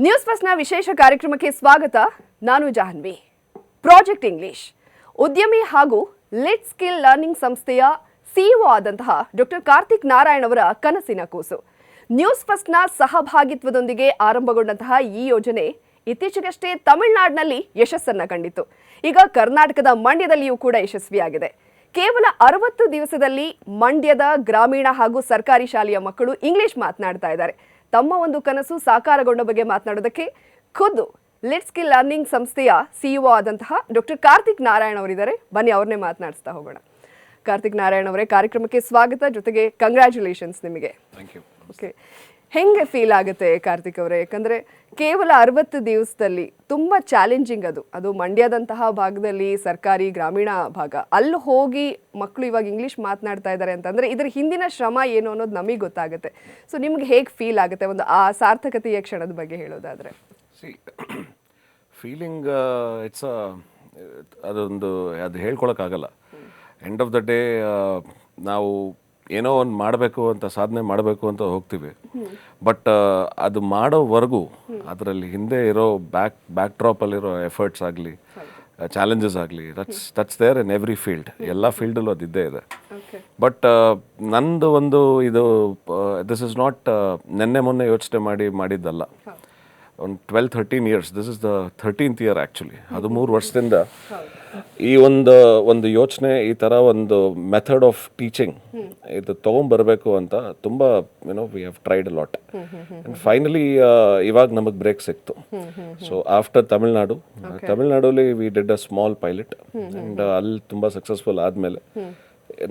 News ಫಸ್ಟ್ನ ವಿಶೇಷ ಕಾರ್ಯಕ್ರಮಕ್ಕೆ ಸ್ವಾಗತ. ನಾನು ಜಾಹ್ನವಿ. ಪ್ರಾಜೆಕ್ಟ್ ಇಂಗ್ಲಿಷ್ ಉದ್ಯಮಿ ಹಾಗೂ ಲೆಟ್ ಸ್ಕಿಲ್ ಲರ್ನಿಂಗ್ ಸಂಸ್ಥೆಯ ಸಿಇಒ ಆದಂತಹ ಡಾಕ್ಟರ್ ಕಾರ್ತಿಕ್ ನಾರಾಯಣ್ ಅವರ ಕನಸಿನ ಕೂಸು. ನ್ಯೂಸ್ ಫಸ್ಟ್ನ ಸಹಭಾಗಿತ್ವದೊಂದಿಗೆ ಆರಂಭಗೊಂಡಂತಹ ಈ ಯೋಜನೆ ಇತ್ತೀಚೆಗಷ್ಟೇ ತಮಿಳುನಾಡಿನಲ್ಲಿ ಯಶಸ್ಸನ್ನ ಕಂಡಿತು. ಈಗ ಕರ್ನಾಟಕದ ಮಂಡ್ಯದಲ್ಲಿಯೂ ಕೂಡ ಯಶಸ್ವಿಯಾಗಿದೆ. ಕೇವಲ 60 ದಿವಸದಲ್ಲಿ ಮಂಡ್ಯದ ಗ್ರಾಮೀಣ ಹಾಗೂ ಸರ್ಕಾರಿ ಶಾಲೆಯ ಮಕ್ಕಳು ಇಂಗ್ಲಿಷ್ ಮಾತನಾಡ್ತಾ ಇದ್ದಾರೆ. ತಮ್ಮ ಒಂದು ಕನಸು ಸಾಕಾರಗೊಂಡ ಬಗ್ಗೆ ಮಾತನಾಡೋದಕ್ಕೆ ಖುದ್ದು ಲೆಟ್ ಸ್ಕಿಲ್ ಲರ್ನಿಂಗ್ ಸಂಸ್ಥೆಯ ಸಿಇಒ ಆದಂತಹ ಡಾಕ್ಟರ್ ಕಾರ್ತಿಕ್ ನಾರಾಯಣ್ ಅವರಿದ್ದಾರೆ. ಬನ್ನಿ ಅವ್ರನ್ನೇ ಮಾತನಾಡಿಸ್ತಾ ಹೋಗೋಣ. ಕಾರ್ತಿಕ್ ನಾರಾಯಣ್ ಅವರೇ, ಕಾರ್ಯಕ್ರಮಕ್ಕೆ ಸ್ವಾಗತ. ಜೊತೆಗೆ ಕಂಗ್ರ್ಯಾಚುಲೇಷನ್ಸ್ ನಿಮಗೆ. ಓಕೆ, ಹೆಂಗೆ ಫೀಲ್ ಆಗುತ್ತೆ ಕಾರ್ತಿಕ್ ಅವರೇ? ಯಾಕಂದರೆ ಕೇವಲ 60 ದಿವಸದಲ್ಲಿ ತುಂಬ ಚಾಲೆಂಜಿಂಗ್ ಅದು ಮಂಡ್ಯದಂತಹ ಭಾಗದಲ್ಲಿ, ಸರ್ಕಾರಿ ಗ್ರಾಮೀಣ ಭಾಗ, ಅಲ್ಲಿ ಹೋಗಿ ಮಕ್ಕಳು ಇವಾಗ ಇಂಗ್ಲೀಷ್ ಮಾತನಾಡ್ತಾ ಇದ್ದಾರೆ ಅಂತಂದರೆ ಇದರ ಹಿಂದಿನ ಶ್ರಮ ಏನು ಅನ್ನೋದು ನಮಗೆ ಗೊತ್ತಾಗುತ್ತೆ. ಸೊ ನಿಮ್ಗೆ ಹೇಗೆ ಫೀಲ್ ಆಗುತ್ತೆ ಒಂದು ಆ ಸಾರ್ಥಕತೆಯ ಕ್ಷಣದ ಬಗ್ಗೆ ಹೇಳೋದಾದರೆ? ಫೀಲಿಂಗ್ ಅದು ಹೇಳ್ಕೊಳಕ್ಕಾಗಲ್ಲ. ಎಂಡ್ ಆಫ್ ದ ಡೇ ನಾವು ಏನೋ ಒಂದು ಮಾಡಬೇಕು ಅಂತ, ಸಾಧನೆ ಮಾಡಬೇಕು ಅಂತ ಹೋಗ್ತೀವಿ. ಬಟ್ ಅದು ಮಾಡೋವರೆಗೂ ಅದರಲ್ಲಿ ಹಿಂದೆ ಇರೋ ಬ್ಯಾಕ್ ಡ್ರಾಪಲ್ಲಿರೋ ಎಫರ್ಟ್ಸ್ ಆಗಲಿ, ಚಾಲೆಂಜಸ್ ಆಗಲಿ, that's there in every field. ಎಲ್ಲ ಫೀಲ್ಡಲ್ಲೂ ಅದು ಇದ್ದೇ ಇದೆ. ಬಟ್ ನಂದು ಒಂದು ಇದು ದಿಸ್ ಇಸ್ ನಾಟ್ ನೆನ್ನೆ ಮೊನ್ನೆ ಯೋಚನೆ ಮಾಡಿದ್ದಲ್ಲ. ಒಂದು 12-13 years, this is the 13th year actually. 13 ವರ್ಷದಿಂದ ಈ ಒಂದು ಯೋಚನೆ, ಈ ಥರ ಒಂದು ಮೆಥಡ್ ಆಫ್ ಟೀಚಿಂಗ್ ಇದು ತೊಗೊಂಬರ್ಬೇಕು ಅಂತ ತುಂಬ we have tried a lot. And finally ಇವಾಗ ನಮಗೆ ಬ್ರೇಕ್ ಸಿಕ್ತು. ಸೊ ಆಫ್ಟರ್ ತಮಿಳ್ನಾಡಲ್ಲಿ we did a small pilot and ಅಲ್ಲಿ ತುಂಬ ಸಕ್ಸಸ್ಫುಲ್ ಆದಮೇಲೆ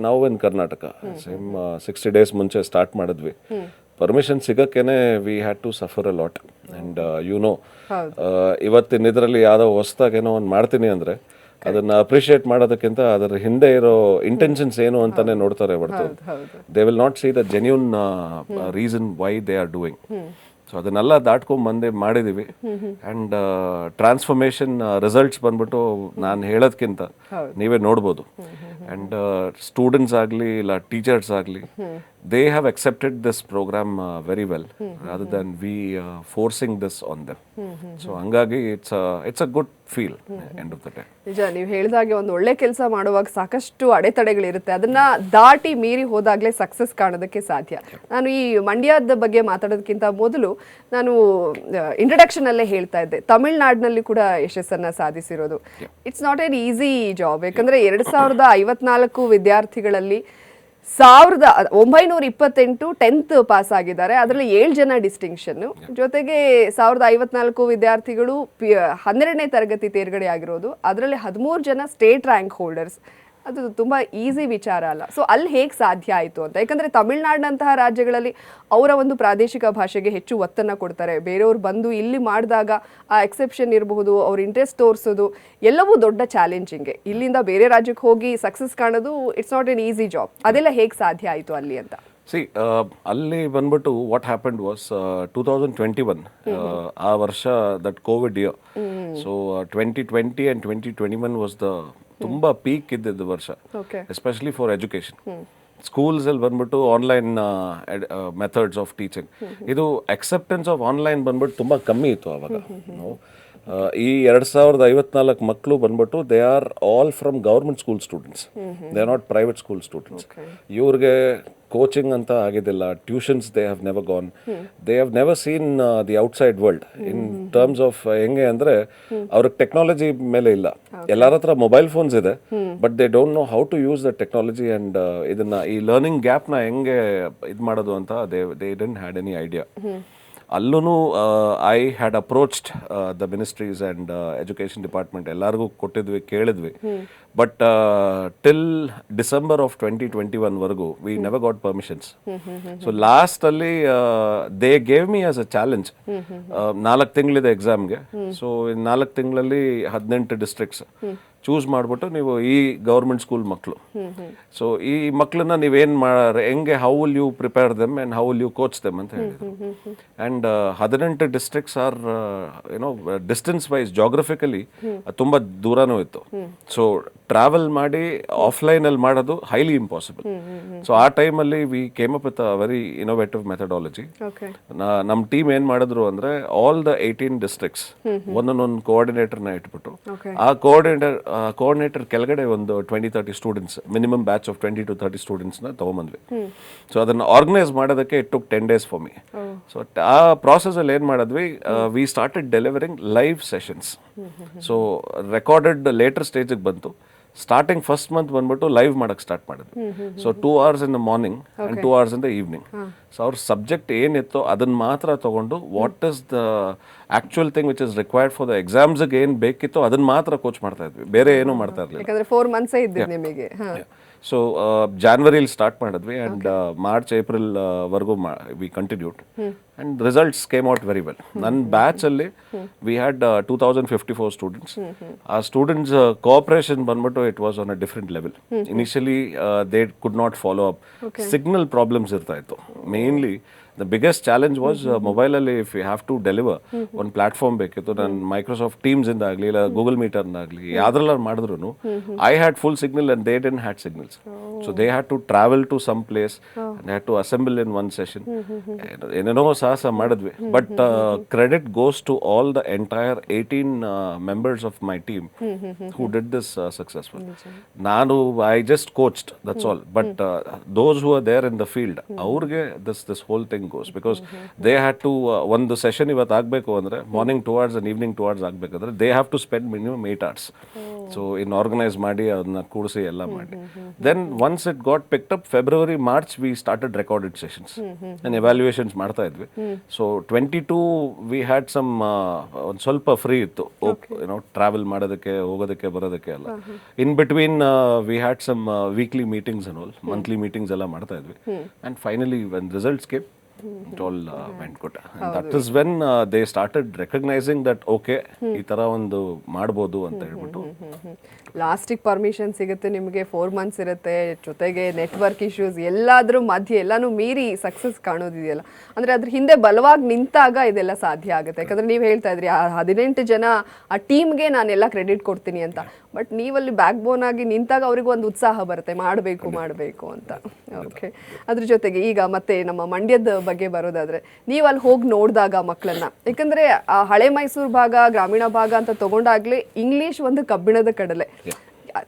ನಾವು ಇನ್ ಕರ್ನಾಟಕ ಸೇಮ್ 60 days ಮುಂಚೆ ಸ್ಟಾರ್ಟ್ ಮಾಡಿದ್ವಿ. ಪರ್ಮಿಷನ್ ಸಿಗೋಕ್ಕೇನೆ we had to suffer a lot. And ಇವತ್ತಿನ ಇದರಲ್ಲಿ ಯಾವುದೋ ಹೊಸ್ದಾಗೇನೋ ಒಂದು ಮಾಡ್ತೀನಿ ಅಂದರೆ ಅದನ್ನ ಅಪ್ರಿಷಿಯೇಟ್ ಮಾಡೋದಕ್ಕಿಂತ ಅದರ ಹಿಂದೆ ಇರೋ ಇಂಟೆನ್ಷನ್ಸ್ ಏನು ಅಂತಾನೆ ನೋಡ್ತಾರೆ ಹೊರತು they will not C the genuine reason why they are doing. So ಅದನ್ನೆಲ್ಲ ದಾಟ್ಕೊಂಡ್ ಮಾಡಿದೀವಿ. ಆ್ಯಂಡ್ ಟ್ರಾನ್ಸ್ಫಾರ್ಮೇಶನ್ ರಿಸಲ್ಟ್ಸ್ ಬಂದ್ಬಿಟ್ಟು ನಾನು ಹೇಳೋದ್ಕಿಂತ ನೀವೇ ನೋಡ್ಬೋದು. ಆ್ಯಂಡ್ ಸ್ಟೂಡೆಂಟ್ಸ್ ಆಗಲಿ ಇಲ್ಲ ಟೀಚರ್ಸ್ ಆಗಲಿ, they have accepted this program very well rather than we forcing this on them. So hangagi it's a good feel end of the day. ನಿಜ, ನೀವು ಹೇಳಿದಾಗೆ ಒಂದು ಒಳ್ಳೆ ಕೆಲಸ ಮಾಡುವಾಗ ಸಾಕಷ್ಟು ಅಡೆತಡೆಗಳಿರುತ್ತೆ. ಅದನ್ನ ದಾಟಿ ಮೀರಿ ಹೋದಾಗಲೇ ಸಕ್ಸಸ್ ಕಾಣೋದಕ್ಕೆ ಸಾಧ್ಯ. ನಾನು ಈ ಮಂಡ್ಯದ ಬಗ್ಗೆ ಮಾತಾಡೋದಕ್ಕಿಂತ ಮೊದಲು ನಾನು ಇಂಟ್ರಡಕ್ಷನ್ ಅಲ್ಲೇ ಹೇಳ್ತಾ ಇದ್ದೆ, ತಮಿಳ್ನಾಡಿನಲ್ಲಿ ಕೂಡ ಯಶಸ್ಸನ್ನ ಸಾಧಿಸಿರೋದು it's not an easy job. ಯಾಕಂದ್ರೆ 2054 ವಿದ್ಯಾರ್ಥಿಗಳಲ್ಲಿ 1928 10th ಪಾಸ್ ಆಗಿದ್ದಾರೆ. ಅದರಲ್ಲಿ 7 ಜನ ಡಿಸ್ಟಿಂಕ್ಷನ್, ಜೊತೆಗೆ 1054 ವಿದ್ಯಾರ್ಥಿಗಳು 12ನೇ ತರಗತಿ ತೇರ್ಗಡೆ ಆಗಿರೋದು. ಅದರಲ್ಲಿ 13 ಜನ ಸ್ಟೇಟ್ ರ್ಯಾಂಕ್ ಹೋಲ್ಡರ್ಸ್. ಅದು ತುಂಬ ಈಸಿ ವಿಚಾರ ಅಲ್ಲ. ಸೊ ಅಲ್ಲಿ ಹೇಗೆ ಸಾಧ್ಯ ಆಯಿತು ಅಂತ, ಯಾಕಂದರೆ ತಮಿಳ್ನಾಡಿನಂತಹ ರಾಜ್ಯಗಳಲ್ಲಿ ಅವರ ಒಂದು ಪ್ರಾದೇಶಿಕ ಭಾಷೆಗೆ ಹೆಚ್ಚು ಒತ್ತನ್ನು ಕೊಡ್ತಾರೆ. ಬೇರೆಯವ್ರು ಬಂದು ಇಲ್ಲಿ ಮಾಡಿದಾಗ ಆ ಎಕ್ಸೆಪ್ಷನ್ ಇರಬಹುದು, ಅವ್ರ ಇಂಟ್ರೆಸ್ಟ್ ತೋರಿಸೋದು ಎಲ್ಲವೂ ದೊಡ್ಡ ಚಾಲೆಂಜಿಂಗೆ. ಇಲ್ಲಿಂದ ಬೇರೆ ರಾಜ್ಯಕ್ಕೆ ಹೋಗಿ ಸಕ್ಸಸ್ ಕಾಣೋದು it's not an easy job. ಅದೆಲ್ಲ ಹೇಗೆ ಸಾಧ್ಯ ಆಯಿತು ಅಲ್ಲಿ ಅಂತ? ಅಲ್ಲಿ ಬಂದ್ಬಿಟ್ಟು ವಾಟ್ ಹ್ಯಾಪನ್ಡ್ ವಾಸ್ 2021 ಆ ವರ್ಷ, that covid year. So 2020 and 2021 was the ತುಂಬಾ ಪೀಕ್ ಇದ್ದಿದ್ದು ವರ್ಷ, ಎಸ್ಪೆಷಲಿ ಫಾರ್ ಎಜುಕೇಶನ್. ಸ್ಕೂಲ್ಸ್ ಅಲ್ಲಿ ಬಂದ್ಬಿಟ್ಟು ಆನ್ಲೈನ್ ಮೆಥಡ್ಸ್ ಆಫ್ ಟೀಚಿಂಗ್, ಇದು ಅಕ್ಸೆಪ್ಟೆನ್ಸ್ ಆಫ್ ಆನ್ಲೈನ್ ಬಂದ್ಬಿಟ್ಟು ತುಂಬಾ ಕಮ್ಮಿ ಇತ್ತು ಅವಾಗ. ಈ 2054 ಮಕ್ಕಳು ಬಂದ್ಬಿಟ್ಟು they are all from government school students, they are not private school students. ಇವ್ರಿಗೆ ಕೋಚಿಂಗ್ ಅಂತ ಆಗಿದ್ದಿಲ್ಲ, tuitions they have never gone, they have never seen the outside world in terms of ಹೆಂಗೆ ಅಂದರೆ ಅವ್ರಿಗೆ ಟೆಕ್ನಾಲಜಿ ಮೇಲೆ ಇಲ್ಲ. ಎಲ್ಲರ ಹತ್ರ ಮೊಬೈಲ್ ಫೋನ್ಸ್ ಇದೆ, but they don't know how to use the technology. And ಇದನ್ನ ಈ ಲರ್ನಿಂಗ್ ಗ್ಯಾಪ್ನ ಹೆಂಗೆ ಇದು ಮಾಡೋದು ಅಂತ they didn't had any idea. ಅಲ್ಲೂ I had approached the ministries and education department, ಎಲ್ಲರಿಗೂ ಕೊಟ್ಟಿದ್ವಿ, ಕೇಳಿದ್ವಿ. ಬಟ್ ಟಿಲ್ ಡಿಸೆಂಬರ್ ಆಫ್ 2021 ವರೆಗೂ we never got permissions. So ಲಾಸ್ಟಲ್ಲಿ they gave me as a challenge. 4 ತಿಂಗಳಿದೆ ಎಕ್ಸಾಮ್ಗೆ. ಸೊ 4 ತಿಂಗಳಲ್ಲಿ 18 ಡಿಸ್ಟ್ರಿಕ್ಟ್ಸ್ ಚೂಸ್ ಮಾಡಿಬಿಟ್ಟು ನೀವು ಈ ಗೌರ್ಮೆಂಟ್ ಸ್ಕೂಲ್ ಮಕ್ಕಳು, ಸೊ ಈ ಮಕ್ಕಳನ್ನ ನೀವೇನು ಹೆಂಗೆ how will you prepare them and how will you coach them ಅಂತ ಹೇಳಿದ್ರು. ಆ್ಯಂಡ್ 18 ಡಿಸ್ಟ್ರಿಕ್ಟ್ಸ್ ಆರ್ ಏನೋ ಡಿಸ್ಟೆನ್ಸ್ ವೈಸ್ ಜಾಗ್ರಫಿಕಲಿ ತುಂಬ ದೂರನೂ ಇತ್ತು. ಸೊ ಟ್ರಾವೆಲ್ ಮಾಡಿ ಆಫ್ಲೈನಲ್ಲಿ ಮಾಡೋದು ಹೈಲಿ ಇಂಪಾಸಿಬಲ್. ಸೊ ಆ ಟೈಮಲ್ಲಿ we came up with a very innovative methodology. ನಮ್ಮ ಟೀಮ್ ಏನು ಮಾಡಿದ್ರು ಅಂದರೆ ಆಲ್ ದ 18 ಡಿಸ್ಟ್ರಿಕ್ಟ್ಸ್ ಒಂದೊಂದೊಂದು ಕೋಆರ್ಡಿನೇಟರ್ನ ಇಟ್ಬಿಟ್ಟು ಆ ಕೋಆರ್ಡಿನೇಟರ್ ಕೆಳಗಡೆ ಒಂದು 20-30 students, minimum batch of 20 to 30 ಸ್ಟೂಡೆಂಟ್ಸ್ನ ತೊಗೊಂಬಂದ್ವಿ. ಸೊ ಅದನ್ನು ಆರ್ಗನೈಸ್ ಮಾಡೋದಕ್ಕೆ it took 10 days for me. So ಆ ಪ್ರಾಸೆಸಲ್ಲಿ ಏನು ಮಾಡಿದ್ವಿ, we started delivering live sessions. So recorded later ಸ್ಟೇಜಿಗೆ ಬಂತು. ಸ್ಟಾರ್ಟಿಂಗ್ ಫಸ್ಟ್ ಮಂತ್ ಬಂದ್ಬಿಟ್ಟು ಲೈವ್ ಮಾಡಕ್ಕೆ ಸ್ಟಾರ್ಟ್ ಮಾಡಿದ್ವಿ. So 2 hours in the morning and 2 hours in the evening. So ಅವ್ರ ಸಬ್ಜೆಕ್ಟ್ ಏನಿತ್ತೋ ಅದನ್ನ ಮಾತ್ರ ತಗೊಂಡು what is the actual thing which is required for the ಎಕ್ಸಾಮ್ಸ್ಗೆ ಏನು ಬೇಕಿತ್ತೋ ಅದನ್ನ ಮಾತ್ರ ಕೋಚ್ ಮಾಡ್ತಾ ಇದ್ವಿ, ಬೇರೆ ಏನೂ ಮಾಡ್ತಾ ಇರಲಿಲ್ಲ. ಯಾಕಂದ್ರೆ 4 months ಇದ್ದಿದ್ದು ನಿಮಗೆ. ಸೊ ಜಾನ್ವರಿಲಿ ಸ್ಟಾರ್ಟ್ ಮಾಡಿದ್ವಿ ಆ್ಯಂಡ್ ಮಾರ್ಚ್ ಏಪ್ರಿಲ್ ವರೆಗೂ we continued and results came out very well. ನನ್ನ ಬ್ಯಾಚಲ್ಲಿ ವಿ ಹ್ಯಾಡ್ 2054 ಸ್ಟೂಡೆಂಟ್ಸ್. ಆ ಸ್ಟೂಡೆಂಟ್ಸ್ ಕೋಆಪರೇಷನ್ ಬಂದ್ಬಿಟ್ಟು it was on a different level. Initially they could not follow up, signal problems ಇರ್ತಾ ಇತ್ತು mainly. The biggest challenge was ಮೊಬೈಲಲ್ಲಿ if you have to deliver ಒಂದು platform ಬೇಕಿತ್ತು. ನಾನು ಮೈಕ್ರೋಸಾಫ್ಟ್ ಟೀಮ್ಸ್ ಇಂದ ಆಗಲಿ ಇಲ್ಲ ಗೂಗಲ್ ಮೀಟರ್ನಾಗಲಿ ಯಾವ್ದ್ರಲ್ಲ ಮಾಡಿದ್ರು I had full signal and they didn't had signals. So they had to travel to some place and had to assemble in one session. ಏನೇನೋ ಸಾಹಸ ಮಾಡಿದ್ವಿ. But credit goes to all the entire 18 members of my team who did this successful. ನಾನು I just coached, that's all. But those who are there in the field ಅವ್ರಿಗೆ this whole thing goes because they had to ಒಂದು session ಇವತ್ತು ಆಗಬೇಕು ಅಂದರೆ morning 2 hours and evening 2 hours ಆಗಬೇಕಾದ್ರೆ they have to spend minimum 8 hours. So ಇನ್ನು organise ಮಾಡಿ ಅದನ್ನ ಕೂಡಿಸಿ ಎಲ್ಲ ಮಾಡಿ then once it got picked up February March we started recorded sessions and evaluations ಮಾಡ್ತಾ ಇದ್ವಿ. ಸೊ 22 ವಿ ಹ್ಯಾಡ್ ಸಮ್ ಒಂದು ಸ್ವಲ್ಪ ಫ್ರೀ ಇತ್ತು ಏನೋ ಟ್ರಾವೆಲ್ ಮಾಡೋದಕ್ಕೆ ಹೋಗೋದಕ್ಕೆ ಬರೋದಕ್ಕೆ ಎಲ್ಲ. In between we had some weekly meetings and all, monthly meetings ಎಲ್ಲ ಮಾಡ್ತಾ ಇದ್ವಿ. And finally when results came it all went good. And that is when they started recognizing that okay ಈ ತರ ಒಂದು ಮಾಡಬಹುದು ಅಂತ ಹೇಳ್ಬಿಟ್ಟು. ಲಾಸ್ಟಿಗೆ ಪರ್ಮಿಷನ್ ಸಿಗುತ್ತೆ ನಿಮಗೆ, 4 months ಇರುತ್ತೆ, ಜೊತೆಗೆ ನೆಟ್ವರ್ಕ್ ಇಶ್ಯೂಸ್ ಎಲ್ಲಾದ್ರೂ ಮಧ್ಯೆ ಎಲ್ಲಾನು ಮೀರಿ ಸಕ್ಸಸ್ ಕಾಣೋದಿದೆಯಲ್ಲ, ಅಂದ್ರೆ ಅದ್ರ ಹಿಂದೆ ಬಲವಾಗಿ ನಿಂತಾಗ ಇದೆಲ್ಲ ಸಾಧ್ಯ ಆಗುತ್ತೆ. ಯಾಕಂದ್ರೆ ನೀವು ಹೇಳ್ತಾ ಇದ್ರಿ ಆ 18 ಜನ ಆ ಟೀಮ್ಗೆ ನಾನೆಲ್ಲ ಕ್ರೆಡಿಟ್ ಕೊಡ್ತೀನಿ ಅಂತ. ಬಟ್ ನೀವಲ್ಲಿ ಬ್ಯಾಕ್ ಬೋನ್ ಆಗಿ ನಿಂತಾಗ ಅವ್ರಿಗೆ ಒಂದು ಉತ್ಸಾಹ ಬರುತ್ತೆ ಮಾಡಬೇಕು ಅಂತ. ಓಕೆ, ಅದ್ರ ಜೊತೆಗೆ ಈಗ ಮತ್ತೆ ನಮ್ಮ ಮಂಡ್ಯದ ಬಗ್ಗೆ ಬರೋದಾದ್ರೆ, ನೀವು ಅಲ್ಲಿ ಹೋಗಿ ನೋಡಿದಾಗ ಮಕ್ಕಳನ್ನ, ಯಾಕಂದ್ರೆ ಆ ಹಳೆ ಮೈಸೂರು ಭಾಗ, ಗ್ರಾಮೀಣ ಭಾಗ ಅಂತ ತಗೊಂಡಾಗ್ಲೇ ಇಂಗ್ಲಿಷ್ ಒಂದು ಕಬ್ಬಿಣದ ಕಡಲೆ.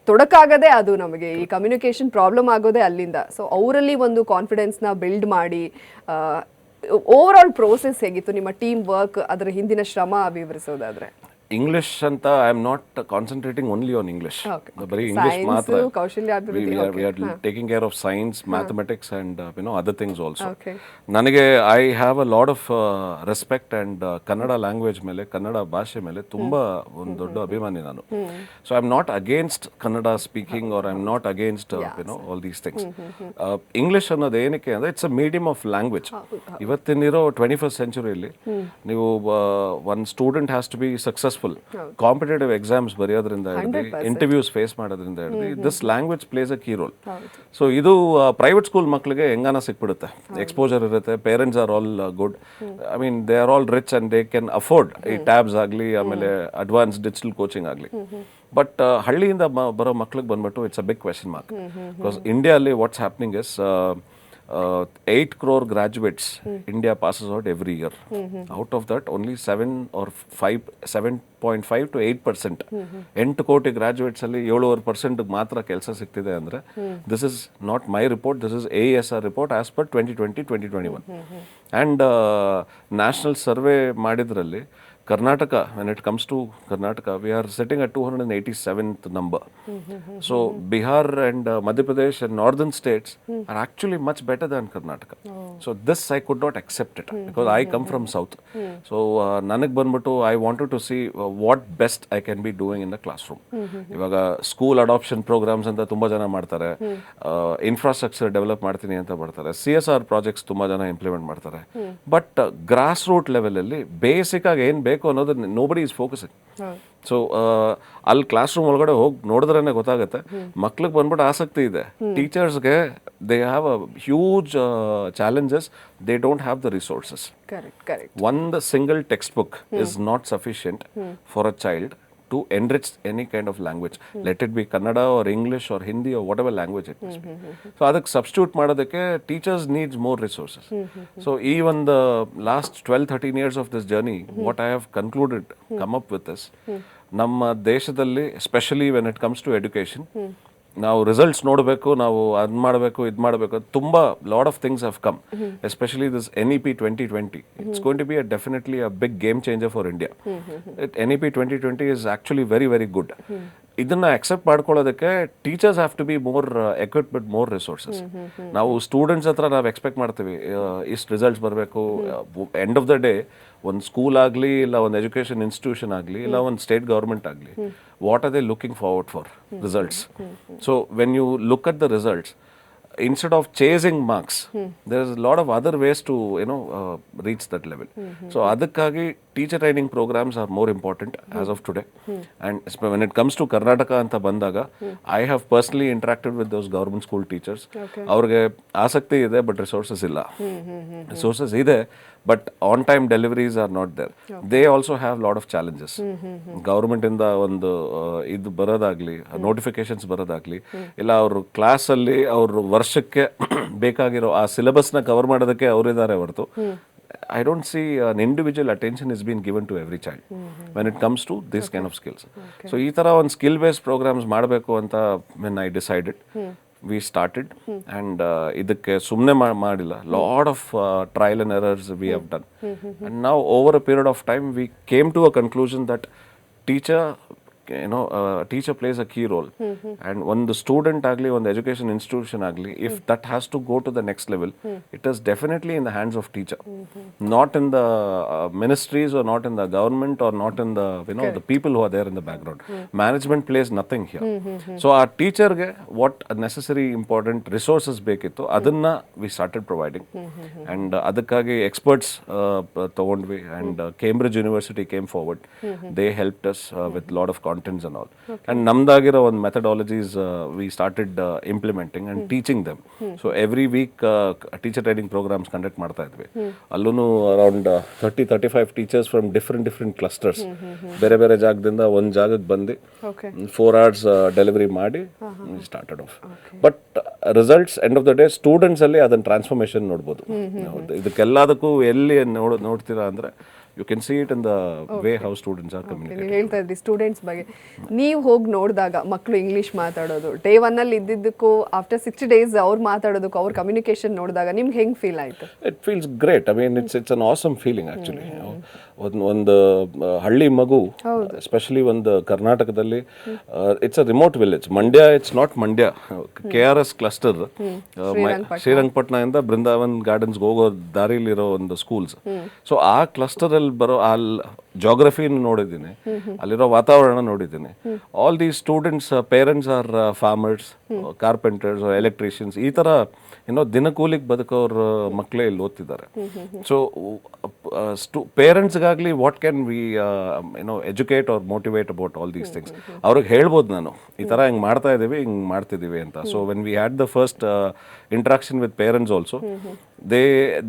ತೊಡಕಾಗದೆ ಅದು ನಮಗೆ ಈ ಕಮ್ಯುನಿಕೇಶನ್ ಪ್ರಾಬ್ಲಮ್ ಆಗೋದೇ ಅಲ್ಲಿಂದ. ಸೊ ಅವರಲ್ಲಿ ಒಂದು ಕಾನ್ಫಿಡೆನ್ಸ್ನ ಬಿಲ್ಡ್ ಮಾಡಿ ಓವರ್ ಆಲ್ ಪ್ರೋಸೆಸ್ ಹೇಗಿತ್ತು ನಿಮ್ಮ ಟೀಮ್ ವರ್ಕ್, ಅದರ ಹಿಂದಿನ ಶ್ರಮ ವಿವರಿಸೋದಾದ್ರೆ? ಇಂಗ್ಲಿಷ್ ಅಂತ I am not concentrating only on English. ಬರೀ ಇಂಗ್ಲಿಷ್ ಮಾತ್ರ. We are taking care of science, mathematics and other things also. ನನಗೆ I have a lot of respect and Kannada language ಮೇಲೆ, ಕನ್ನಡ ಭಾಷೆ ಮೇಲೆ ತುಂಬಾ ಒಂದು ದೊಡ್ಡ ಅಭಿಮಾನಿ ನಾನು. So I am not against Kannada speaking or I am not against all these things. English ಅನ್ನೋದು ಏನಕ್ಕೆ ಅಂದರೆ it's a medium of language. ಇವತ್ತಿನಿರೋ 21st centuryಯಲ್ಲಿ ನೀವು one student has to be successful. Competitive exams ಬರೆಯೋದ್ರಿಂದ ಹಿಡಿದು ಇಂಟರ್ವ್ಯೂಸ್ ಫೇಸ್ ಮಾಡೋದ್ರಿಂದ ಹಿಡಿದು this language plays a key role. So ಇದು ಪ್ರೈವೇಟ್ ಸ್ಕೂಲ್ ಮಕ್ಕಳಿಗೆ ಹೆಂಗಾನ ಸಿಕ್ಬಿಡುತ್ತೆ, ಎಕ್ಸ್ಪೋಜರ್ ಇರುತ್ತೆ, parents are all good, I mean they are all rich and they can afford ಈ ಟ್ಯಾಬ್ಸ್ ಆಗಲಿ ಆಮೇಲೆ ಅಡ್ವಾನ್ಸ್ ಡಿಜಿಟಲ್ ಕೋಚಿಂಗ್ ಆಗಲಿ. ಬಟ್ ಹಳ್ಳಿಯಿಂದ ಬರೋ ಮಕ್ಳಿಗೆ ಬಂದ್ಬಿಟ್ಟು it's a big question mark. Because ಇಂಡಿಯಾದಲ್ಲಿ what's happening is 8 crore graduates India passes out every year. Out of that only 7.5 to 8%, 8 ಕೋಟಿ ಗ್ರಾಜುಯೇಟ್ಸ್ ಅಲ್ಲಿ 7% ಮಾತ್ರ ಕೆಲಸ ಸಿಗ್ತಿದೆ ಅಂದ್ರೆ this is not my report, this is ASR report as per 2020-2021. And national survey ಮಾಡಿದ್ರಲ್ಲಿ Karnataka, when it comes to Karnataka, we are sitting at 287th number. So Bihar and Madhya Pradesh and northern states are actually much better than Karnataka. So this I could not accept it because I come from south. So ನನಗೆ ಬಂದ್ಬಿಟ್ಟು I wanted to see what best I can be doing in the classroom. ಇವಾಗ school adoption programmes ಅಂತ ತುಂಬಾ ಜನ ಮಾಡ್ತಾರೆ, infrastructure develop ಮಾಡ್ತೀನಿ ಅಂತ ಬರ್ತಾರೆ, CSR ಪ್ರಾಜೆಕ್ಟ್ಸ್ ತುಂಬಾ ಜನ ಇಂಪ್ಲಿಮೆಂಟ್ ಮಾಡ್ತಾರೆ. ಮಾಡ್ತಾರೆ. ಬಟ್ ಗ್ರಾಸ್ ರೂಟ್ ಲೆವೆಲಲ್ಲಿ ಬೇಸಿಕ್ ಆಗಿ ಏನು ಬೇಕು ಅನ್ನೋದು ನೋಬಡಿ ಈಸ್ ಫೋಕಸಿಂಗ್. ಸೊ ಅಲ್ಲಿ ಕ್ಲಾಸ್ ರೂಮ್ ಒಳಗಡೆ ಹೋಗಿ ನೋಡಿದ್ರೇ ಗೊತ್ತಾಗುತ್ತೆ. ಮಕ್ಳಿಗೆ ಬಂದ್ಬಿಟ್ಟು ಆಸಕ್ತಿ ಇದೆ. ಟೀಚರ್ಸ್ಗೆ they have a huge challenges. They don't have the resources. ಒಂದು single textbook is not sufficient for a child to enrich any kind of language. Let it be Kannada or English or Hindi or whatever language it must be. So ಅದಕ್ಕೆ substitute ಮಾಡೋದಕ್ಕೆ teachers needs more resources. So even the last 12-13 years of this journey, what I have concluded, come up with is, ನಮ್ಮ ದೇಶದಲ್ಲಿ especially when it comes to education, ನಾವು results ನೋಡಬೇಕು, ನಾವು ಅದು ಮಾಡಬೇಕು, ಇದು ಮಾಡಬೇಕು, ತುಂಬ lot of things have come, especially this NEP 2020. It's going to be definitely a big game changer for India. NEP 2020 is actually very very good. ಇದನ್ನ accept ಮಾಡ್ಕೊಳ್ಳೋದಕ್ಕೆ teachers have to be more equipped with more resources. ನಾವು students ಹತ್ರ ನಾವು expect ಮಾಡ್ತೀವಿ ಇಷ್ಟು results ಬರಬೇಕು. End of the day ಒಂದು school ಆಗಲಿ, ಇಲ್ಲ ಒಂದು ಎಜುಕೇಷನ್ ಇನ್ಸ್ಟಿಟ್ಯೂಷನ್ ಆಗಲಿ, ಇಲ್ಲ ಒಂದು ಸ್ಟೇಟ್ ಗೌರ್ಮೆಂಟ್ ಆಗಲಿ, what are they looking forward for? Results. So when you look at the results, instead of chasing marks, there is a lot of other ways to reach that level. So adakagi teacher training programs are more important as of today. And when it comes to Karnataka anta bandaga, I have personally interacted with those government school teachers. Avrige asakti ide but resources illa. Resources ide but on time deliveries are not there. They also have lot of challenges. Government inda ಒಂದು ಇದು ಬರೋದಾಗ್ಲಿ, notifications ಬರೋದಾಗ್ಲಿ, ಇಲ್ಲ ಅವರು ಕ್ಲಾಸಲ್ಲಿ ಅವರು ವರ್ಷಕ್ಕೆ ಬೇಕಾಗಿರೋ ಆ ಸಿಲೆಬಸ್ನ cover ಮಾಡೋದಕ್ಕೆ ಅವರಿದ್ದಾರೆ ಹೊರತು I don't see an individual attention is being given to every child when it comes to this kind of skills. So ಈ ಥರ ಒಂದು ಸ್ಕಿಲ್ ಬೇಸ್ಡ್ ಪ್ರೋಗ್ರಾಮ್ಸ್ ಮಾಡಬೇಕು ಅಂತ when I decided, we started, and ಇದಕ್ಕೆ ಸುಮ್ಮನೆ ಮಾಡಿಲ್ಲ. Lot of trial and errors we have done, and ನಾವು over a period of time we came to a conclusion that teacher plays a key role. And ಒಂದು student ಆಗಲಿ, ಒಂದು education institution ಆಗಲಿ, if that has to go to the next level, it is definitely in the hands of teacher, not in the ministries or not in the government or not in the the people who are there in the background. Management plays nothing here. So our teacher ge what necessary important resources ಬೇಕಿತ್ತು ಅದನ್ನ we started providing, and ಅದಕ್ಕಾಗಿ experts ತಗೊಂಡ್ವಿ, and Cambridge University came forward. They helped us with lot of contents and all. And namdagiro one methodologies we started implementing and teaching them. So every week teacher training programs conduct ಮಾಡ್ತಾ ಇದ್ವಿ. ಅಲ್ಲೂ around 30-35 teachers from different clusters ಬೇರೆ ಬೇರೆ ಜಾಗದಿಂದ ಒಂದು ಜಾಗಕ್ಕೆ ಬಂದು 4 hours delivery ಮಾಡಿ started off. But results end of the day students ಅಲ್ಲಿ ಅದನ್ನ ಟ್ರಾನ್ಸ್ಫಾರ್ಮೇಶನ್ ನೋಡ್ಬೋದು. ಇದಕ್ಕೆಲ್ಲದಕ್ಕೂ ಎಲ್ಲಿ ನೋಡ್ತೀರಾ ಅಂದ್ರೆ you can see it in the way how students are communicating. ನೀವು ಹೇಳ್ತಾ ಇದ್ರಿ ಸ್ಟೂಡೆಂಟ್ಸ್ ಬಗ್ಗೆ. ನೀವು ಹೋಗಿ ನೋಡಿದಾಗ ಮಕ್ಕಳು ಇಂಗ್ಲೀಷ್ ಮಾತಾಡೋದು, ಡೇ 1 ಅಲ್ಲಿ ಇದ್ದಿದ್ದಕ್ಕೂ ಆಫ್ಟರ್ 60 days ಅವ್ರು ಮಾತಾಡೋದಕ್ಕೂ ಅವ್ರ ಕಮ್ಯುನಿಕೇಶನ್ ನೋಡಿದಾಗ ನಿಮ್ಗೆ ಹೆಂಗೆ ಫೀಲ್ ಆಯಿತು? It feels great. I mean, it's an awesome feeling actually. ಒಂದು ಹಳ್ಳಿ ಮಗು, ಎಸ್ಪೆಷಲಿ ಒಂದು ಕರ್ನಾಟಕದಲ್ಲಿ, it's a remote village. Mandya, it's not Mandya, KRS cluster, ಶ್ರೀರಂಗಪಟ್ಟಣದಿಂದ ಬೃಂದಾವನ್ ಗಾರ್ಡನ್ಸ್ಗೆ ಹೋಗೋ ದಾರಿಲಿರೋ ಒಂದು ಸ್ಕೂಲ್ಸ್. ಸೊ ಆ ಕ್ಲಸ್ಟರಲ್ಲಿ ಬರೋ ಜಾಗ್ರಫಿ ನೋಡಿದ್ದೀನಿ, ಅಲ್ಲಿರೋ ವಾತಾವರಣ ನೋಡಿದ್ದೀನಿ. All these students parents are farmers, carpenters, electricians, ಈ ಥರ ದಿನಕೂಲಿಗೆ ಬದುಕೋರ ಮಕ್ಕಳೇ ಇಲ್ಲಿ ಓದ್ತಿದ್ದಾರೆ. ಸೊ ಪೇರೆಂಟ್ಸ್ಗಾಗಲಿ what can we educate or motivate about all these things? ಅವ್ರಿಗೆ ಹೇಳ್ಬೋದು ನಾನು ಈ ಥರ ಹಿಂಗೆ ಮಾಡ್ತಾ ಇದ್ದೀವಿ, ಹಿಂಗೆ ಮಾಡ್ತಿದ್ದೀವಿ ಅಂತ. So when we had the first interaction with parents also, they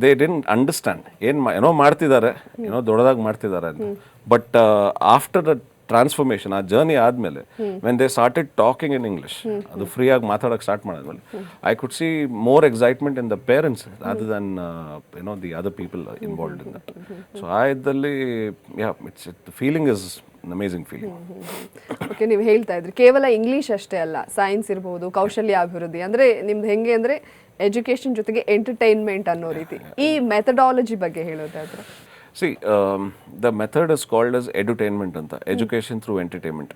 didn't understand ಏನೋ ಮಾಡ್ತಿದ್ದಾರೆ, ದೊಡ್ಡದಾಗಿ ಮಾಡ್ತಿದ್ದಾರೆ ಅಂತ. ಬಟ್ ಆಫ್ಟರ್ ದ ಟ್ರಾನ್ಸ್ಫಾರ್ಮೇಶನ್, ಆ ಜರ್ನಿ ಆದಮೇಲೆ, when they started talking in English, ಅದು ಫ್ರೀಯಾಗಿ ಮಾತಾಡೋಕ್ಕೆ ಸ್ಟಾರ್ಟ್ ಮಾಡಿದ್ಮೇಲೆ, I could see more excitement in the parents other than the other people involved in that. So ಆ ಇದ್ದಲ್ಲಿ it's feeling is amazing feeling. Okay, ನೀವು ಹೇಳ್ತಾ ಇದ್ರಿ ಕೇವಲ ಇಂಗ್ಲೀಷ್ ಅಷ್ಟೇ ಅಲ್ಲ, ಸೈನ್ಸ್ ಇರ್ಬೋದು, ಕೌಶಲ್ಯ ಅಭಿವೃದ್ಧಿ, ಅಂದರೆ ನಿಮ್ದು ಹೆಂಗೆ ಅಂದರೆ ಎಜುಕೇಷನ್ ಜೊತೆಗೆ ಎಂಟರ್ಟೈನ್ಮೆಂಟ್ ಅನ್ನೋ ರೀತಿ. ಈ ಮೆಥಡಾಲಜಿ ಬಗ್ಗೆ ಹೇಳೋದಾದ್ರೆ? See, the method is called as edutainment anta, education through entertainment.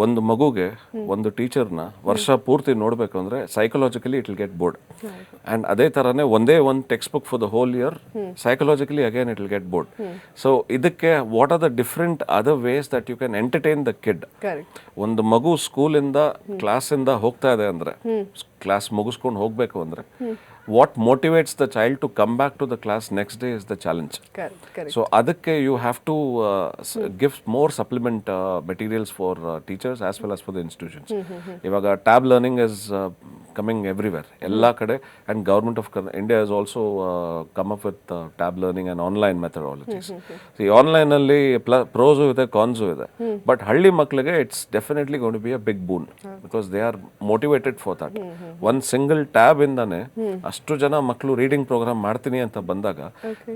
ಒಂದು ಮಗುಗೆ ಒಂದು ಟೀಚರ್ನ ವರ್ಷ ಪೂರ್ತಿ ನೋಡಬೇಕು ಅಂದರೆ psychologically it will get bored. And ಅದೇ ಥರನೇ ಒಂದೇ ಒಂದು textbook for the whole year, psychologically again it will get bored. So ಇದಕ್ಕೆ what are the different other ways that you can entertain the kid? ಒಂದು ಮಗು ಸ್ಕೂಲಿಂದ ಕ್ಲಾಸಿಂದ ಹೋಗ್ತಾ ಇದೆ ಅಂದರೆ, ಕ್ಲಾಸ್ ಮುಗಿಸ್ಕೊಂಡು ಹೋಗಬೇಕು ಅಂದರೆ what motivates the child to come back to the class next day is the challenge. Correct. So adakke you have to give more supplement materials for teachers as well as for the institutions. Ivaga tab learning is coming everywhere, ella kade, and government of India has also come up with tab learning and online methodologies. See, online alli pros ide cons ide, but halli maklige it's definitely going to be a big boon because they are motivated for that. One single tab indane ashtu jana maklu reading program ಮಾಡ್ತೀನಿ ಅಂತ ಬಂದಾಗ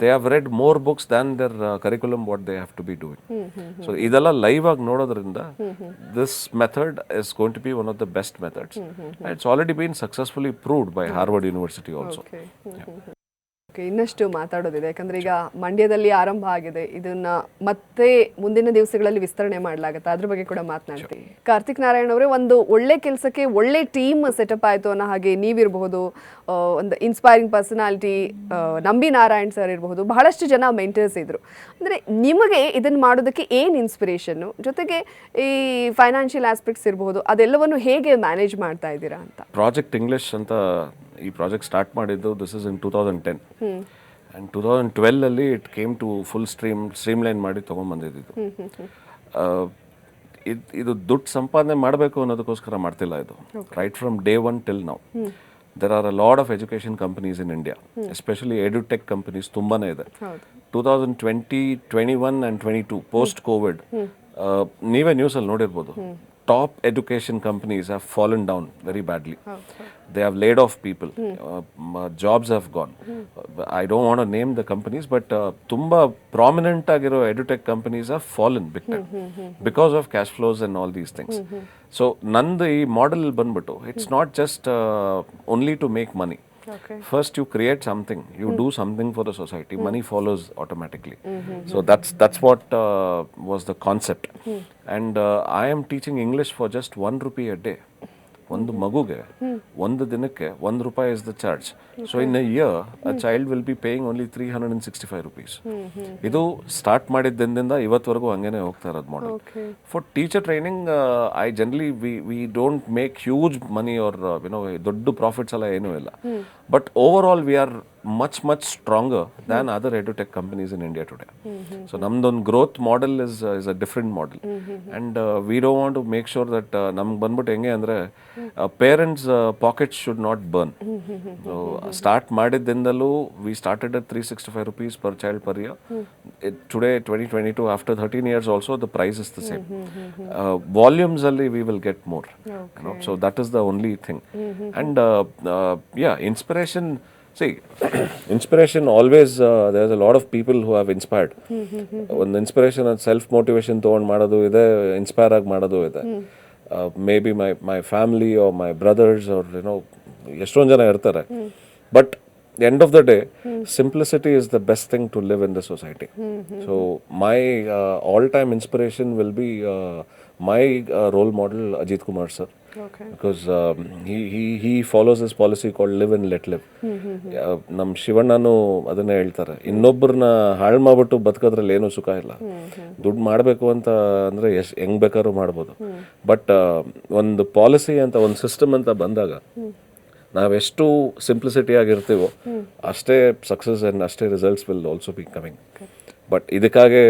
they have read more books than their curriculum what they have to be doing. So ಇದೆಲ್ಲ live ಆಗಿ ನೋಡೋದ್ರಿಂದ this method is going to be one of the best methods. It's already been successfully proved by Harvard University also. Okay, ಇನ್ನಷ್ಟು ಮಾತಾಡೋದಿದೆ ಯಾಕಂದ್ರೆ ಈಗ ಮಂಡ್ಯದಲ್ಲಿ ಆರಂಭ ಆಗಿದೆ, ಇದನ್ನ ಮತ್ತೆ ಮುಂದಿನ ದಿವಸಗಳಲ್ಲಿ ವಿಸ್ತರಣೆ ಮಾಡಲಾಗುತ್ತೆ, ಅದ್ರ ಬಗ್ಗೆ ಕೂಡ ಮಾತನಾಡ್ತೀವಿ. ಕಾರ್ತಿಕ್ ನಾರಾಯಣ್ ಅವರೇ, ಒಂದು ಒಳ್ಳೆ ಕೆಲಸಕ್ಕೆ ಒಳ್ಳೆ ಟೀಮ್ ಸೆಟಪ್ ಆಯಿತು ಅನ್ನೋ ಹಾಗೆ ನೀವಿರಬಹುದು, ಒಂದು ಇನ್ಸ್ಪೈರಿಂಗ್ ಪರ್ಸನಾಲಿಟಿ ನಂಬಿ ನಾರಾಯಣ್ ಸರ್ ಇರಬಹುದು, ಬಹಳಷ್ಟು ಜನ ಮೆಂಟರ್ಸ್ ಇದ್ರು. ಅಂದರೆ ನಿಮಗೆ ಇದನ್ನು ಮಾಡೋದಕ್ಕೆ ಏನು ಇನ್ಸ್ಪಿರೇಷನ್ನು, ಜೊತೆಗೆ ಈ ಫೈನಾನ್ಷಿಯಲ್ ಆಸ್ಪೆಕ್ಟ್ಸ್ ಇರಬಹುದು, ಅದೆಲ್ಲವನ್ನು ಹೇಗೆ ಮ್ಯಾನೇಜ್ ಮಾಡ್ತಾ ಇದ್ದೀರಾ ಅಂತ? ಪ್ರಾಜೆಕ್ಟ್ ಇಂಗ್ಲಿಷ್ ಅಂತ ಈ ಪ್ರಾಜೆಕ್ಟ್ ಸ್ಟಾರ್ಟ್ ಮಾಡಿದ್ದು ದಿಸ್ ಇಸ್ ಇನ್ 2010 ಆ್ಯಂಡ್ 2012 ಅಲ್ಲಿ it came to full streamline ಮಾಡಿ ತೊಗೊಂಡ್ಬಂದಿದ್ದು. ಇದು ದುಡ್ಡು ಸಂಪಾದನೆ ಮಾಡಬೇಕು ಅನ್ನೋದಕ್ಕೋಸ್ಕರ ಮಾಡ್ತಿಲ್ಲ ಇದು. Right from day one till now there are a lot of education companies in India, especially edutech companies ತುಂಬಾನೇ ಇದೆ. 2020, 21 and 22 post covid ನೀವೇ ನ್ಯೂಸಲ್ಲಿ ನೋಡಿರ್ಬೋದು, top education companies have fallen down very badly. They have laid off people. Jobs have gone. I don't want to name the companies, but tumba prominent agiro edutech companies have fallen big time because of cash flows and all these things. So nandu ee model banbitu, it's not just only to make money. First you create something, you do something for the society, money follows automatically. So that's what was the concept. And I am teaching English for just 1 rupee a day. ಒಂದು ಮಗುಗೆ ಒಂದು ದಿನಕ್ಕೆ ₹1 is the charge. So in a year a child will be paying only 365 rupees. ಇದು start ಮಾಡಿದ್ದರಿಂದ ಇವತ್ತವರೆಗೂ ಹಂಗೇನೆ ಹೋಗ್ತಾ ಇರೋದು model. For teacher training I generally we don't make huge money or ದೊಡ್ಡ ಪ್ರಾಫಿಟ್ಸ್ ಎಲ್ಲ ಏನೂ ಇಲ್ಲ, but overall we are much stronger than other edutech companies in India today. So namdon growth model is a different model, and we don't want to make sure that namge banbittu henge andre parents pockets should not burn. So start madidindalu we started at 365 rupees per child per year. Today 2022 after 13 years also the price is the same. Volumes alli we will get more, so that is the only thing. And inspiration. See, inspiration always, there's a lot of people who have inspired. One inspiration and self-motivation ತೊಗೊಂಡು ಮಾಡೋದು ಇದೆ, inspire ಆಗಿ ಮಾಡೋದು ಇದೆ. Maybe my family or my brothers or ಎಷ್ಟೊಂದು ಜನ ಇರ್ತಾರೆ. But the end of the day, simplicity is the best thing to live in the society. So my all-time inspiration will be my role model Ajit Kumar sir. Because he follows this policy called live and let live. ನಮ್ಮ ಶಿವಣ್ಣನು ಅದನ್ನೇ ಹೇಳ್ತಾರೆ, ಇನ್ನೊಬ್ಬರನ್ನ ಹಾಳು ಮಾಡ್ಬಿಟ್ಟು ಬದುಕೋದ್ರಲ್ಲಿ ಏನೂ ಸುಖ ಇಲ್ಲ. ದುಡ್ಡು ಮಾಡಬೇಕು ಅಂತ ಅಂದರೆ ಹೆಂಗ್ ಬೇಕಾದ್ರೂ ಮಾಡ್ಬೋದು, ಬಟ್ ಒಂದು ಪಾಲಿಸಿ ಅಂತ ಒಂದು ಸಿಸ್ಟಮ್ ಅಂತ ಬಂದಾಗ ನಾವೆಷ್ಟು ಸಿಂಪ್ಲಿಸಿಟಿ ಆಗಿರ್ತೀವೋ ಅಷ್ಟೇ ಸಕ್ಸಸ್ ಆ್ಯಂಡ್ ಅಷ್ಟೇ results will also be coming. But ಇದಕ್ಕಾಗೆ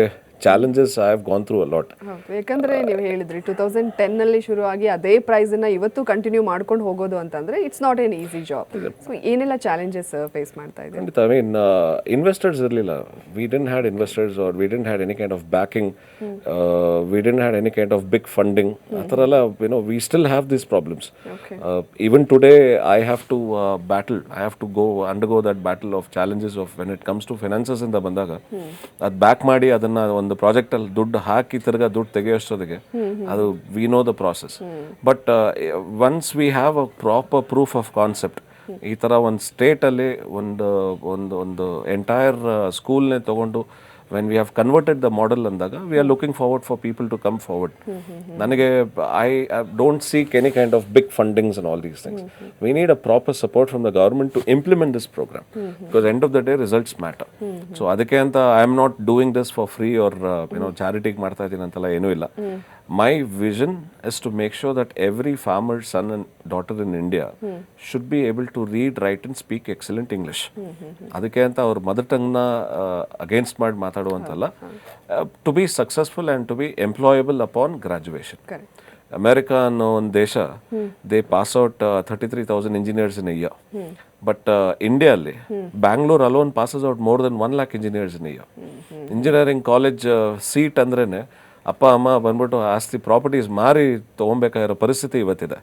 challenges I have gone through a lot. ಯಾಕಂದ್ರೆ ನೀವು ಹೇಳಿದ್ರಿ 2010 ಶುರು ಆಗಿ ಅದೇ ಪ್ರೈಸ್ ಅನ್ನ ಇವತ್ತು ಕಂಟಿನ್ಯೂ ಮಾಡ್ಕೊಂಡು ಹೋಗೋದು ಅಂತಂದ್ರೆ it's not an easy job. So ಏನೆಲ್ಲ ಚಾಲೆಂಜಸ್ ಫೇಸ್ ಮಾಡ್ತಾ ಇದ್ದೀವಿ? ಖಂಡಿತ. ಐ ಮೀನ್ ಇನ್ವೆಸ್ಟರ್ಸ್ ಇರಲಿಲ್ಲ, we didn't had investors are we didn't had any kind of backing, we didn't had any kind of big funding. ಆ ಥರ ಎಲ್ಲ we still have these problems. Even today I have to battle, I have to undergo that battle of challenges of when it comes to finances ಅಂತ ಬಂದಾಗ ಅದು back ಮಾಡಿ ಅದನ್ನ ಒಂದು project ಅಲ್ಲಿ ದುಡ್ಡು ಹಾಕಿ ತಿರ್ಗಾ ದುಡ್ಡು ತೆಗೆಯೋಷ್ಟೊತ್ತಿಗೆ ಅದು we know the process. But once we have a proper proof of concept, ಈ ಥರ ಒಂದು ಸ್ಟೇಟಲ್ಲಿ ಒಂದು ಎಂಟೈರ್ ಸ್ಕೂಲ್ನೇ ತೊಗೊಂಡು when we have converted the model ಅಂದಾಗ we are looking forward for people to come forward. ನನಗೆ I don't seek any kind of big fundings and all these things. We need a proper support from the government to implement this program, because end of the day results matter. So ಅದಕ್ಕೆ ಅಂತ I am not doing this for free or charity ಮಾಡ್ತಾ ಇದ್ದೀನಿ ಅಂತೆಲ್ಲ ಏನೂ ಇಲ್ಲ. my vision is to make sure that every farmer's son and daughter in India should be able to read, write and speak excellent English. ಅದಕ್ಕೆ ಅಂತ ಅವ್ರ mother ಟಂಗ್ನ against ಮಾಡಿ ಮಾತಾಡುವಂತಲ್ಲ, to be successful and to be employable upon graduation. America ಅನ್ನೋ ಒಂದು ದೇಶ, they pass out 33,000 engineers in year. But ಇಂಡಿಯಾಲ್ಲಿ Bangalore alone passes out more than 1 lakh engineers in year. Engineering college seat ಅಂದ್ರೇನೆ ಅಪ್ಪ ಅಮ್ಮ ಬಂದ್ಬಿಟ್ಟು ಆಸ್ತಿ ಪ್ರಾಪರ್ಟೀಸ್ ಮಾರಿ ತೊಗೊಬೇಕಾಗಿರೋ ಪರಿಸ್ಥಿತಿ ಇವತ್ತಿದೆ.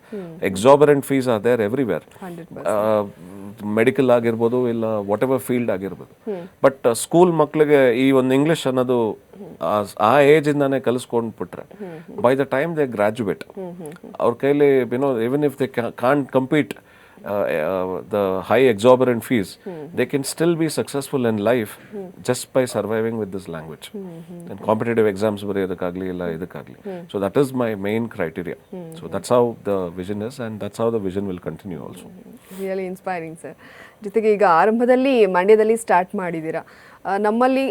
Exorbitant fees are there everywhere. Medical ಆಗಿರ್ಬೋದು, ಇಲ್ಲ ವಾಟ್ ಎವರ್ ಫೀಲ್ಡ್ ಆಗಿರ್ಬೋದು. ಬಟ್ ಸ್ಕೂಲ್ ಮಕ್ಳಿಗೆ ಈ ಒಂದು ಇಂಗ್ಲಿಷ್ ಅನ್ನೋದು ಆ ಏಜ್ ಇಂದಾನೆ ಕಲಿಸ್ಕೊಂಡ್ಬಿಟ್ರೆ, by the time they graduate, ಅವ್ರ ಕೈಲಿ even if they can't compete the high exorbitant fees, they can still be successful in life just by surviving with this language. And competitive exams ಬರೆಯೋದಕ್ಕಾಗಲಿ ಇಲ್ಲ ಇದಕ್ಕಾಗಲಿ. So that is my main criteria. So that's how the vision is, and that's how the vision will continue also. Really inspiring, sir. ಜೊತೆಗೆ ಈಗ ಆರಂಭದಲ್ಲಿ ಮಂಡ್ಯದಲ್ಲಿ start ಮಾಡಿದ್ದೀರಾ. ನಮ್ಮಲ್ಲಿ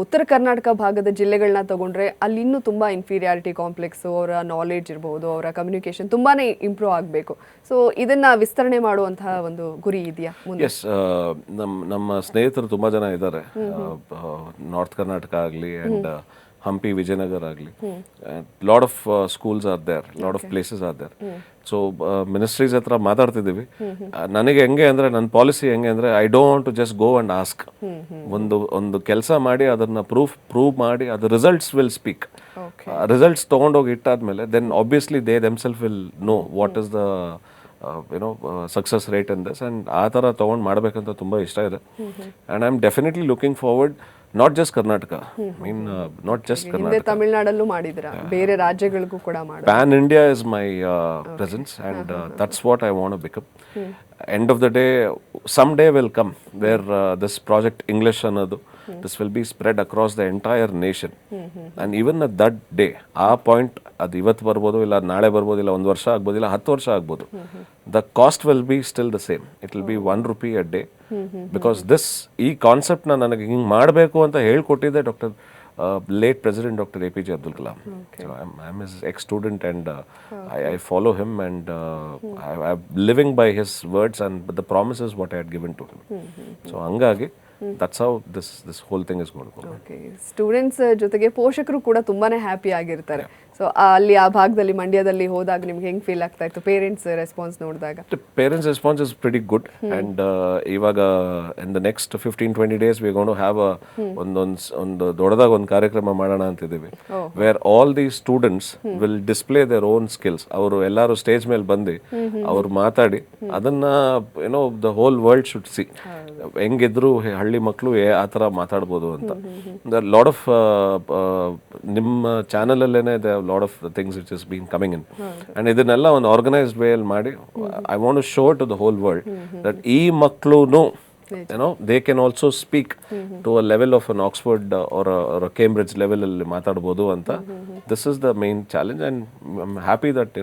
ಉತ್ತರ ಕರ್ನಾಟಕ ಭಾಗದ ಜಿಲ್ಲೆಗಳನ್ನ ತಗೊಂಡ್ರೆ ಅಲ್ಲಿ ಇನ್ನೂ ತುಂಬ ಇನ್ಫೀರಿಯಾರಿಟಿ ಕಾಂಪ್ಲೆಕ್ಸು, ಅವರ ನಾಲೆಡ್ಜ್ ಇರ್ಬೋದು, ಅವರ ಕಮ್ಯುನಿಕೇಷನ್ ತುಂಬಾ ಇಂಪ್ರೂವ್ ಆಗಬೇಕು. ಸೊ ಇದನ್ನು ವಿಸ್ತರಣೆ ಮಾಡುವಂತಹ ಒಂದು ಗುರಿ ಇದೆಯಾ ಮುಂದೆ? ಎಸ್, ನಮ್ಮ ಸ್ನೇಹಿತರು ತುಂಬ ಜನ ಇದ್ದಾರೆ. ನಾರ್ತ್ ಕರ್ನಾಟಕ ಆಗಲಿ ಆ್ಯಂಡ್ ಹಂಪಿ, ವಿಜಯನಗರ ಆಗಲಿ, lot of schools are there, lot of places are there. So ministries ಹತ್ರ ಮಾತಾಡ್ತಿದ್ದೀವಿ. ನನಗೆ ಹೆಂಗೆ ಅಂದರೆ, ನನ್ನ ಪಾಲಿಸಿ ಹೆಂಗೆ ಅಂದರೆ, I don't want to just go and ask. ಒಂದು ಕೆಲಸ ಮಾಡಿ ಅದನ್ನ ಪ್ರೂವ್ ಮಾಡಿ ಅದು ರಿಸಲ್ಟ್ಸ್ ವಿಲ್ ಸ್ಪೀಕ್. ರಿಸಲ್ಟ್ಸ್ ತೊಗೊಂಡೋಗಿ ಇಟ್ಟಾದ್ಮೇಲೆ then obviously they themselves will know what is the success rate in this. And ಆ ಥರ ತೊಗೊಂಡು ಮಾಡಬೇಕಂತ ತುಂಬ ಇಷ್ಟ ಇದೆ. And I am definitely looking forward, not just Karnataka, not just Karnataka, ತಮಿಳ್ನಾಡಲ್ಲೂ ಮಾಡಿದ್ರ, ಬೇರೆ ರಾಜ್ಯಗಳಿಗೂ ಕೂಡ ಮಾಡಿ. Pan India is my presence, and that's what I want to become. End of the day, someday will come where this project English another, this will be spread across the entire nation. And even at that day, ಆ point ಅದು ಇವತ್ತು ಬರ್ಬೋದು, ಇಲ್ಲ ನಾಳೆ ಬರ್ಬೋದು, ಇಲ್ಲ 1 ವರ್ಷ ಆಗ್ಬೋದು, ಇಲ್ಲ 10 ವರ್ಷ ಆಗ್ಬೋದು. The cost will be still the same. It will be 1 rupee a day. Because ಈ ಕಾನ್ಸೆಪ್ಟ್ನ ನನಗೆ ಹಿಂಗೆ ಮಾಡಬೇಕು ಅಂತ ಹೇಳ್ಕೊಟ್ಟಿದ್ದೆ late President Dr. APJ Abdul Kalam. So I'm his ex-student, and I follow him, and I'm living by his words and the promises what I had given to him. So hangagi that's how this whole thing is going to go. Okay, students ಜೊತೆಗೆ ಪೋಷಕರು ಕೂಡ ತುಂಬಾನೇ happy ಆಗಿರ್ತಾರೆ. So ಅಲ್ಲಿ ಆ ಭಾಗದಲ್ಲಿ ಮಂಡ್ಯದಲ್ಲಿ ಹೋದಾಗ ನಿಮ್ಗೆ ಹೆಂಗ್ ಫೀಲ್ ಆಗ್ತಾ ಇತ್ತು ಪೇರೆಂಟ್ಸ್ ರೆಸ್ಪಾನ್ಸ್ ನೋಡಿದಾಗ? Parents response is pretty good, and ಇವಾಗ in the next 15-20 days we are going to have ಒಂದು ದೊಡ್ಡದಾಗ ಒಂದು ಕಾರ್ಯಕ್ರಮ ಮಾಡೋಣ ಅಂತಿದ್ದೀವಿ, where all these students will display their own skills. ಅವರು ಎಲ್ಲರೂ ಸ್ಟೇಜ್ ಮೇಲೆ ಬಂದು ಅವ್ರು ಮಾತಾಡಿ ಅದನ್ನ the whole world should see. ಹೆಂಗಿದ್ರು ಹಳ್ಳಿ ಮಕ್ಕಳು ಆ ಥರ ಮಾತಾಡ್ಬೋದು ಅಂತ. ಲಾಟ್ ಆಫ್ ನಿಮ್ಮ ಚಾನಲ್ ಅಲ್ಲೇನೆ lot of things which has been coming in, and ಇದನ್ನೆಲ್ಲ ಒಂದು ಆರ್ಗನೈಸ್ಡ್ ವೇ ಅಲ್ಲಿ ಮಾಡಿ I want to show to the whole world that ಈ ಮಕ್ಕಳು they can also speak to a level of an Oxford or a Cambridge level ಅಲ್ಲಿ ಮಾತಾಡಬಹುದು ಅಂತ. This is the main challenge, and I'm happy that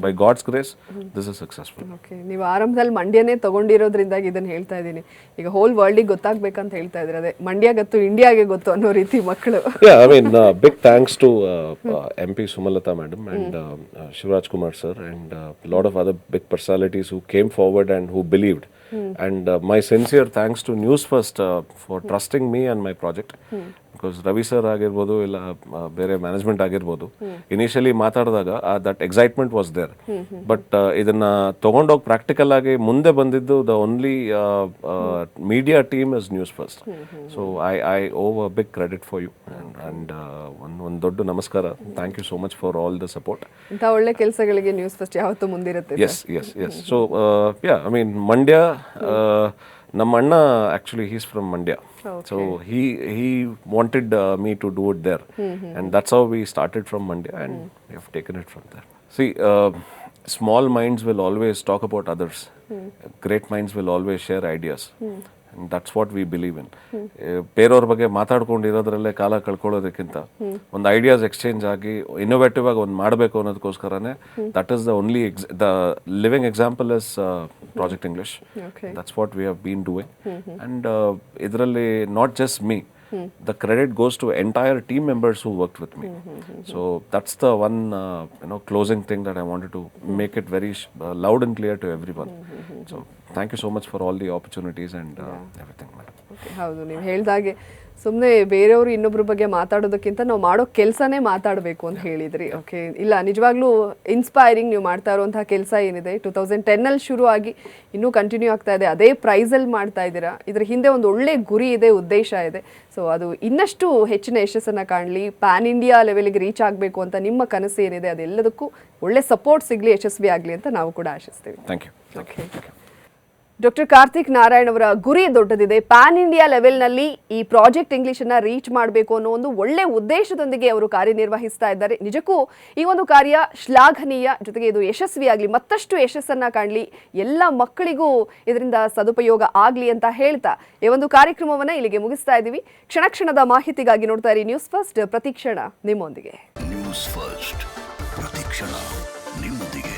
by God's grace this is successful. Okay, ನೀವು ಆರಂಭದಲ್ಲಿ ಮಂಡ್ಯನೇ ತಗೊಂಡಿರೋದ್ರಿಂದಾಗಿ ಇದನ್ನ ಹೇಳ್ತಾ ಇದ್ದೀನಿ. ಈಗ ಹೋಲ್ ವರ್ಲ್ಡ್ ಗೆ ಗೊತ್ತಾಗಬೇಕಂತ ಹೇಳ್ತಾ ಇದ್ರೆ, ಅದೇ ಮಂಡ್ಯ ಗೊತ್ತು ಇಂಡಿಯಾಗೆ ಗೊತ್ತು ಅನ್ನೋ ರೀತಿ ಮಕ್ಕಳು. Yeah, I mean big thanks to MP Sumalata madam and Shivraj Kumar sir and a lot of other big personalities who came forward and who believed. And my sincere thanks to NewsFirst for trusting me and my project. Because Ravi sir ಆಗಿರ್ಬೋದು, ಇಲ್ಲ ಬೇರೆ management ಆಗಿರ್ಬೋದು, initially ಮಾತಾಡಿದಾಗ that excitement was there. But ಇದನ್ನ ತಗೊಂಡೋಗಿ practical ಆಗಿ ಮುಂದೆ ಬಂದಿದ್ದು the only media team is NewsFirst. So I owe a big credit for you, and ಒಂದು ದೊಡ್ಡ ನಮಸ್ಕಾರ. Thank you so much for all the support. ಇಂಥ ಒಳ್ಳೆ ಕೆಲಸಗಳಿಗೆ NewsFirst ಯಾವತ್ತೂ ಮುಂದಿರುತ್ತೆ. Yes. So I mean Mandya, ನಮ್ಮ ಅಣ್ಣ actually he's from Mandya. So he wanted me to do it there, and that's how we started from Mandya, and we have taken it from there. See, small minds will always talk about others. Great minds will always share ideas. And that's what we believe in. ಬೇರೆಯವ್ರ ಬಗ್ಗೆ ಮಾತಾಡ್ಕೊಂಡಿರೋದ್ರಲ್ಲೇ ಕಾಲ ಕಳ್ಕೊಳ್ಳೋದಕ್ಕಿಂತ ಒಂದು ideas exchange ಆಗಿ innovative ಆಗಿ ಒಂದು ಮಾಡಬೇಕು ಅನ್ನೋದಕ್ಕೋಸ್ಕರನೇ that is the only the living example is project English. That's what we have been doing. And ಇದರಲ್ಲಿ not just me, the credit goes to entire team members who worked with me. So that's the one closing thing that I wanted to make it very loud and clear to everyone. So thank you so much for all the opportunities and everything, madam. ಹೌದು, ನೀವು ಹೇಳ್ದಾಗೆ ಸುಮ್ಮನೆ ಬೇರೆಯವರು ಇನ್ನೊಬ್ಬರ ಬಗ್ಗೆ ಮಾತಾಡೋದಕ್ಕಿಂತ ನಾವು ಮಾಡೋ ಕೆಲಸನೇ ಮಾತಾಡಬೇಕು ಅಂತ ಹೇಳಿದ್ರಿ. ಓಕೆ, ಇಲ್ಲ ನಿಜವಾಗ್ಲೂ ಇನ್ಸ್ಪೈರಿಂಗ್. ನೀವು ಮಾಡ್ತಾ ಇರುವಂತಹ ಕೆಲಸ ಏನಿದೆ 2010 ಶುರು ಆಗಿ ಇನ್ನೂ ಕಂಟಿನ್ಯೂ ಆಗ್ತಾ ಇದೆ. ಅದೇ ಪ್ರೈಸಲ್ಲಿ ಮಾಡ್ತಾ ಇದ್ದೀರಾ. ಇದ್ರ ಹಿಂದೆ ಒಂದು ಒಳ್ಳೆ ಗುರಿ ಇದೆ, ಉದ್ದೇಶ ಇದೆ. ಸೊ ಅದು ಇನ್ನಷ್ಟು ಹೆಚ್ಚಿನ ಯಶಸ್ಸನ್ನು ಕಾಣಲಿ, ಪ್ಯಾನ್ ಇಂಡಿಯಾ ಲೆವೆಲ್ಗೆ ರೀಚ್ ಆಗಬೇಕು ಅಂತ ನಿಮ್ಮ ಕನಸು ಏನಿದೆ ಅದೆಲ್ಲದಕ್ಕೂ ಒಳ್ಳೆ ಸಪೋರ್ಟ್ ಸಿಗಲಿ, ಯಶಸ್ವಿ ಆಗಲಿ ಅಂತ ನಾವು ಕೂಡ ಆಶಿಸ್ತೀವಿ. Thank you. Okay, doctor Karthik Narayan ಅವರ ಗುರಿ ದೊಡ್ಡದಿದೆ. ಪ್ಯಾನ್ ಇಂಡಿಯಾ ಲೆವೆಲ್ನಲ್ಲಿ ಈ ಪ್ರಾಜೆಕ್ಟ್ ಇಂಗ್ಲಿಷನ್ನು ರೀಚ್ ಮಾಡಬೇಕು ಅನ್ನೋ ಒಂದು ಒಳ್ಳೆ ಉದ್ದೇಶದೊಂದಿಗೆ ಅವರು ಕಾರ್ಯನಿರ್ವಹಿಸ್ತಾ ಇದ್ದಾರೆ. ನಿಜಕ್ಕೂ ಈ ಒಂದು ಕಾರ್ಯ ಶ್ಲಾಘನೀಯ. ಜೊತೆಗೆ ಇದು ಯಶಸ್ವಿಯಾಗಲಿ, ಮತ್ತಷ್ಟು ಯಶಸ್ಸನ್ನು ಕಾಣಲಿ, ಎಲ್ಲ ಮಕ್ಕಳಿಗೂ ಇದರಿಂದ ಸದುಪಯೋಗ ಆಗಲಿ ಅಂತ ಹೇಳ್ತಾ ಈ ಒಂದು ಕಾರ್ಯಕ್ರಮವನ್ನು ಇಲ್ಲಿಗೆ ಮುಗಿಸ್ತಾ ಇದ್ದೀವಿ. ಕ್ಷಣ ಕ್ಷಣದ ಮಾಹಿತಿಗಾಗಿ ನೋಡ್ತಾ ಇರಿ ನ್ಯೂಸ್ ಫಸ್ಟ್, ಪ್ರತಿಕ್ಷಣ ನಿಮ್ಮೊಂದಿಗೆ. ನ್ಯೂಸ್ ಫಸ್ಟ್, ಪ್ರತಿಕ್ಷಣ ನಿಮ್ಮೊಂದಿಗೆ.